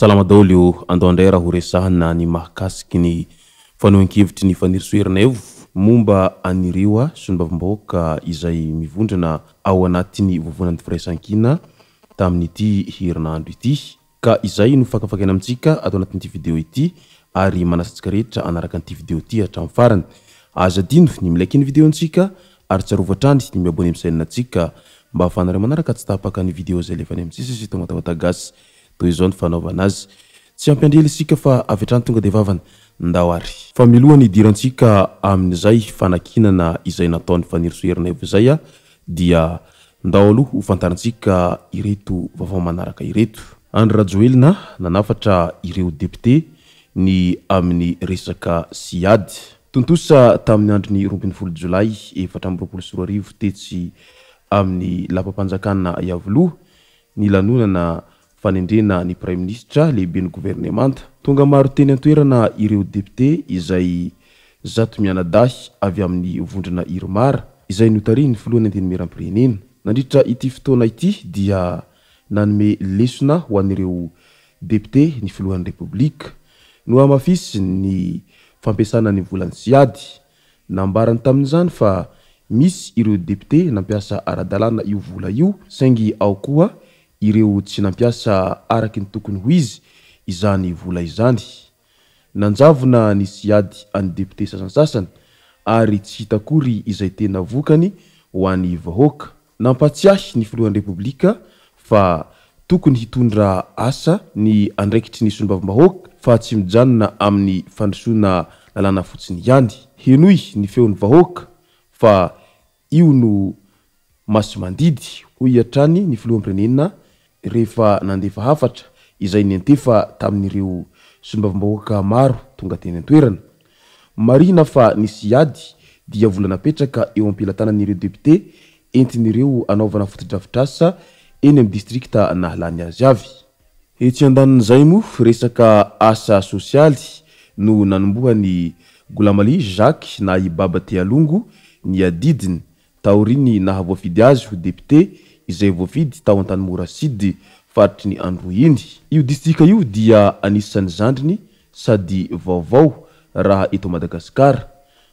Salama daholo andao andray raha ho resahana ny mahakasiky ny fanohan-kevitry ny fanirisoerana evo momba anireo solombavam-bahoaka izay mivondrana ao anatin'ny vovonan'ny firaisan-kina tamin'ity herinandro ity, ka izay no fakafakana amintsika atao anatin'ity video ity ary manasantsika rehetra anaraka an'ity video ity hatramin'ny farany. Aza dino ny milaiky ny videontsika ary tsarovatrany ny miabony amin'ny sainantsika mba ahafahanareo manaraka tsy tapaka ny video izay lefany amintsika sy tomatavatasy toy izao ny fanaovana azy. Tsy ampiandrely isika fa avy hatrany tonga dia vavany ndao ary. Fa milohany idirantsika amin'izay fanakinana izay nataon'ny fanirisoerana evo izay dia ndao aloha ho fantarintsika ireto vaovao manaraka ireto. Andry Rajoelina nanafatra ireo député ny amin'ny resaka siady. Tontosa tamin'ny andron'ny 24 Jolay 2024 tetsy amin'ny lapam-panjakana Iavoloha ny lanonana fanendrena ny Prime Ministre lehibe ny gouvernemanta. Tonga maro teny antoerana ireo député izay zato mianadahy avy amin'ny vondrona Irmara izay notariny filohan'ny antenimieram-pirenena. Nandritra ity fotoana ity dia nanome lesona ho an'ireo député ny filohan'ny Republika no amafisy ny fampiasana ny volan'ny siady. Nambarany tamin'izany fa misy ireo député nampiasa ara-dalàna io vola io saingy ao koa ireo tsy nampiasa araky ny tokony ho izy izany vola izany. Nanjavona ny siady any député sasany ary tsy hitakory izay tena vokany ho an'ny vahoaka. Nampatsiahy ny filohan'ny Republika fa tokony hitondra asa ny andraikitry ny solombavam-bahoaka fa tsy mijanona amin'ny fandrosoana lalàna fotsiny ihany. Henoy ny feon'ny vahoaka fa io no masimandidy hoy hatrany ny filoham-pirenena rehefa nandefa hafatra izay nentefa tamin'ireo solombavam-bahoaka maro tonga teny antoerana. Marina fa ny siady dia vola napetraka eo am-pilatanan'ireo député entin'ireo anaovana fotodrafitrasa eny amin'ny distrikta nahalany azy avy. Etsy andanin'izay moa resaka asa sosialy no nanombohan'ny Golamali Jacques na i Baba Tealongo ny adidiny taoriny nahavoafidy azy ho député izay voafidy tao an-Tanimora Sud faritry ny Androiny. Io distrika io dia anisan'ny zandriny sady vaovao raha eto Madagasikara.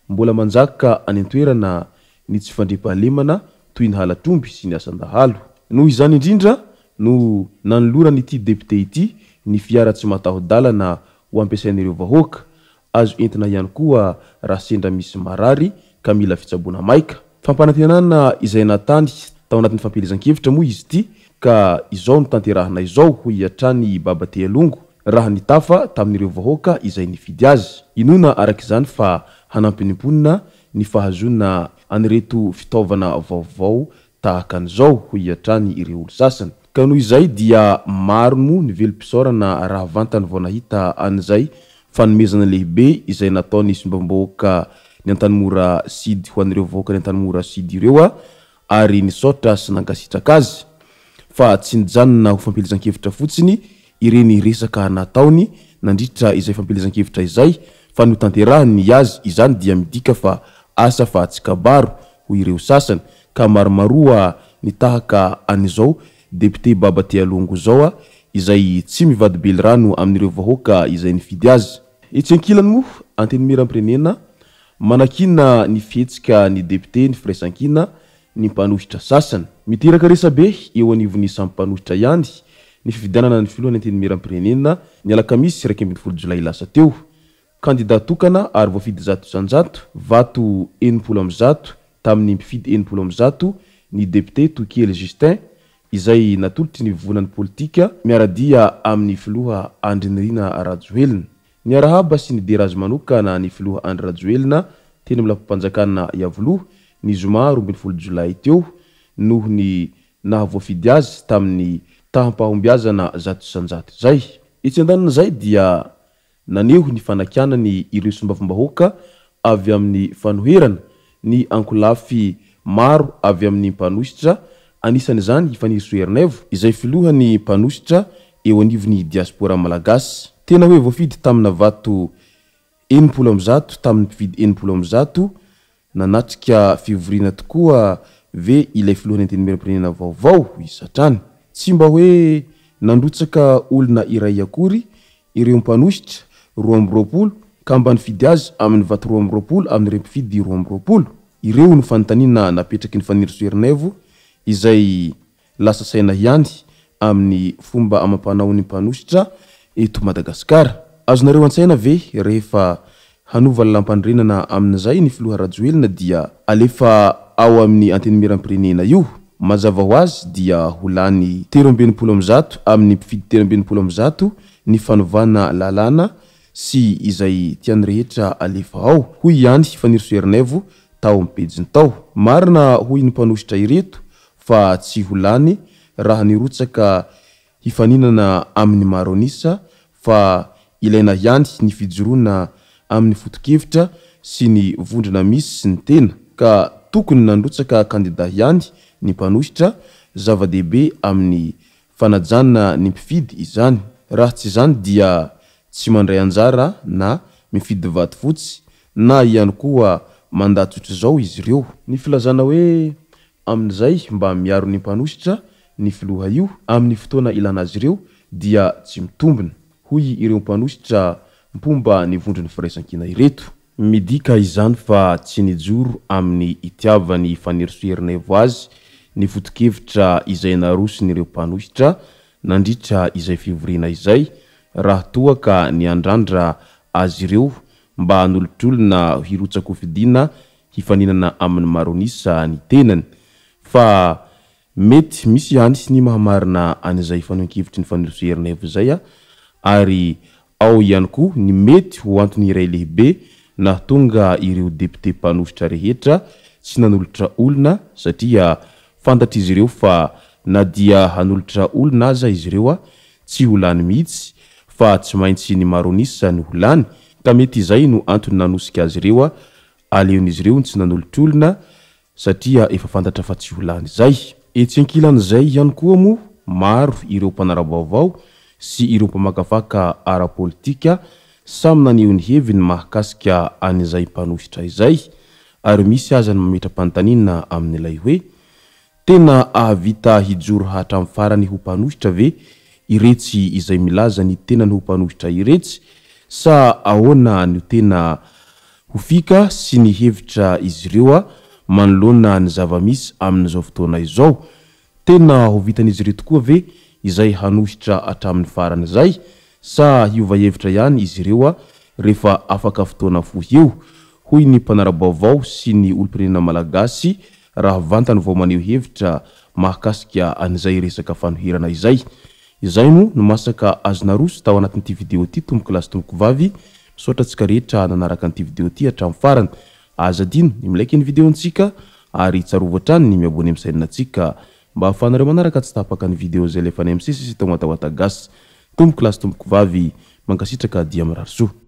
Mbola manjaka any antoerana ny tsy fandriam-pahalemana toy ny halatromby sy ny asan-dahalo. Noho izany indrindra no nanolorany ity député ity ny fiara tsy mataho-dalana ho ampiasain'ireo vahoaka. Azo entina ihany koa raha sendra misy marary ka mila fitsaboana maika. Fampanantenana izay natany tao anatin'ny fampielezan-kevitra moa izy ity ka izao no tanterahana izao hoy hatrany Baba Tealongo raha nitafa tamin'ireo vahoaka izay nifidy azy. Inona araka izany fa hanampinimponina ny fahazona anireto fitaovana vaovao tahaka an'izao hoy hatrany ireo olo sasany. Ka noho izay dia maro moa ny velom-pisaorana raha vantany vao nahita an'izay fanomezana lehibe izay nataony solombavam-bahoaka ny Antanimora Sud ho an'ireo vahoaka ny Antanimora Sud ireo ary nisaotra sy nankasitraka azy fa tsy nijanona ho fampielezan-kevitra fotsiny ireny resaka nataony nandritra izay fampielezan-kevitra izay fa no tanterahany azy izany dia midika fa asa fa tsy kabaro ho ireo sasany. Ka maromaroa ny tahaka an'izao député Baba Tealongo zao izay tsy mivady belirano amin'ireo vahoaka izay nifidy azy. Etsy ankilany moa antenimieram-pirenena manakina ny fihetsika ny député ny firaisan-kina ny mpanohitra sasany. Miteraka resabe eo anivon'ny samy mpanohitra ihany ny fifidianana ny filohan'ny antenimieram-pirenena ny alakamisy 20 Jolay lasa teo. Kandida tokana ary voafidy 100 vato 70 tamin'ny mpifidy 70 ny député Tokely Justin izay natolotry ny vonan'ny politika miaradia amin'ny filoha Andry Nirina Rajoelina. Ny arahaba sy ny derazy manokana ny filoha Andry Rajoelina teny amin'ny lapam-panjakana Iavoloha ny zoma 20 Jolay teo noho ny nahavoafidy azy tamin'ny taham-pahombiazana 100 zay. Etsy andanina zay dia naneho ny fanakianany ireo sombavombahoaka avy amin'ny fanoherana ny ankolafy maro avy amin'ny mpanositra. Anisan'izany Ifanisoernaivo izay filohany mpanositra eo anivon'ny diaspora malagasy. Tena hoe voafidy tamina vato 70 tamin'ny mpividy 70 nanatrika fivoriana tokoa ve ilay filohany antenimieram-pirenena vaovao isatrany. Tsy mba hoe nandrotsaka olona iray akory ireo mpanositra 20 ka mba nifidy azy amin'ny vato 20 amin'ireo mpividy 20. Ireo no fanontaniana napetraky ny Ifanisoernaivo izay lasa saina ihany amin'ny fomba amampanao ny mpanositra eto Madagasikara. Azonareo an-tsaina ve rehefa hanova lampandrenana amin'izay ny filoha Rajoelina dia alefa ao amin'ny antenimieram-pirenena io. Mazava ho azy dia holany 70 amin'ny mpifidy 70 ny fanovana lalàna sy izay tiany rehetra alefa ao. Hoy ihany Ifanisoernaivo tao amin'ny pejiny tao. Marina hoy ny mpanositra ireto fa tsy holany raha nirotsaka hifaninana amin'ny maronisa fa ilaina ihany ny fijoroana amin'ny fotokevitra sy ny vondrona misy sy ny tena ka tokony nandrotsaka kandida ihany ny mpanositra zava-dehibe amin'ny fanajana ny mpifidy izany. Raha tsy izany dia tsy mandray anjara na mifidy vato fotsy na ihany koa mandatsotra zao izy ireo. Ny filazana hoe amin'izay mba miaro ny mpanositra ny filoha io amin'ny fotoana ilana azy ireo dia tsy mitombina. Hoy ireo mpanositra mpomba ny vondrony firaisankina ireto. Midika izany fa tsy nijoro amin'ny itiavany Ifanisoernaivo azy ny fotokevitra izay narosiny ireo mpanositra nandritra izay fivoriana izay raha toa ka niandrandra azy ireo mba hanolotrolona hirotsaka fidiana hifaninana amin'ny maronisa ny tenany. Fa mety misy ihany ny mahamarina an'izay fanonkevitry ny Ifanisoernaivo izay ary ao ihany koa ny mety ho antony iray lehibe na tonga ireo depute mpanositra rehetra tsy nanolotra olona satria fantatra izy ireo fa na dia hanolotra olona aza izy ireo tsy holany mihitsy fa tsy maintsy ny maronisa ny holany ka mety izay no antony nanosika azy ireo aleon'izy ireo tsy nanolotra olona satria efa fantatra fa tsy holany izay. Etsy ankilan'izay ihany koa moa maro ireo mpanara-baovao sy ireo mpamakafaka ara-politika samy naneho ny heviny mahakasika an'izay mpanositra izay ary misy aza ny mametra-panontaniana amin'ilay hoe tena ahavita hijoro hatramin'ny farany ho mpanositra ve iretsy izay milaza ny tena ny ho mpanositra iretsy sa ahoana ny tena ho fika sy ny hevitra izy ireo manoloana ny zava-misy amin'izao fotoana izao. Tena ho vitan'izy ireo tokoa ve izay hanositra hatramin'ny farany izay sa hiova hevitra ihany izy ireo rehefa afaka fotoana fohy eo. Hoy ny mpanara-baovao sy ny olom-pirenena malagasy raha vantany vao maneho hevitra mahakasika an'izay resaka fanoherana izay. Izay moa no masaka azonaroso tao anatin'ity video ity tomboky lasy tomboky vavy misaotra antsika rehetra nanaraka an'ity video ity hatramin'ny farany. Azadino ny milaiky ny videontsika ary tsarovatra ny miabony amin'ny sainantsika mba ahafahanareo manaraka tsy tapaka ny video zay lefa ny amin'ny sisy tao matawata gasy. Tomboky lasy tomboky vavy mankasitraka dia mirary soa.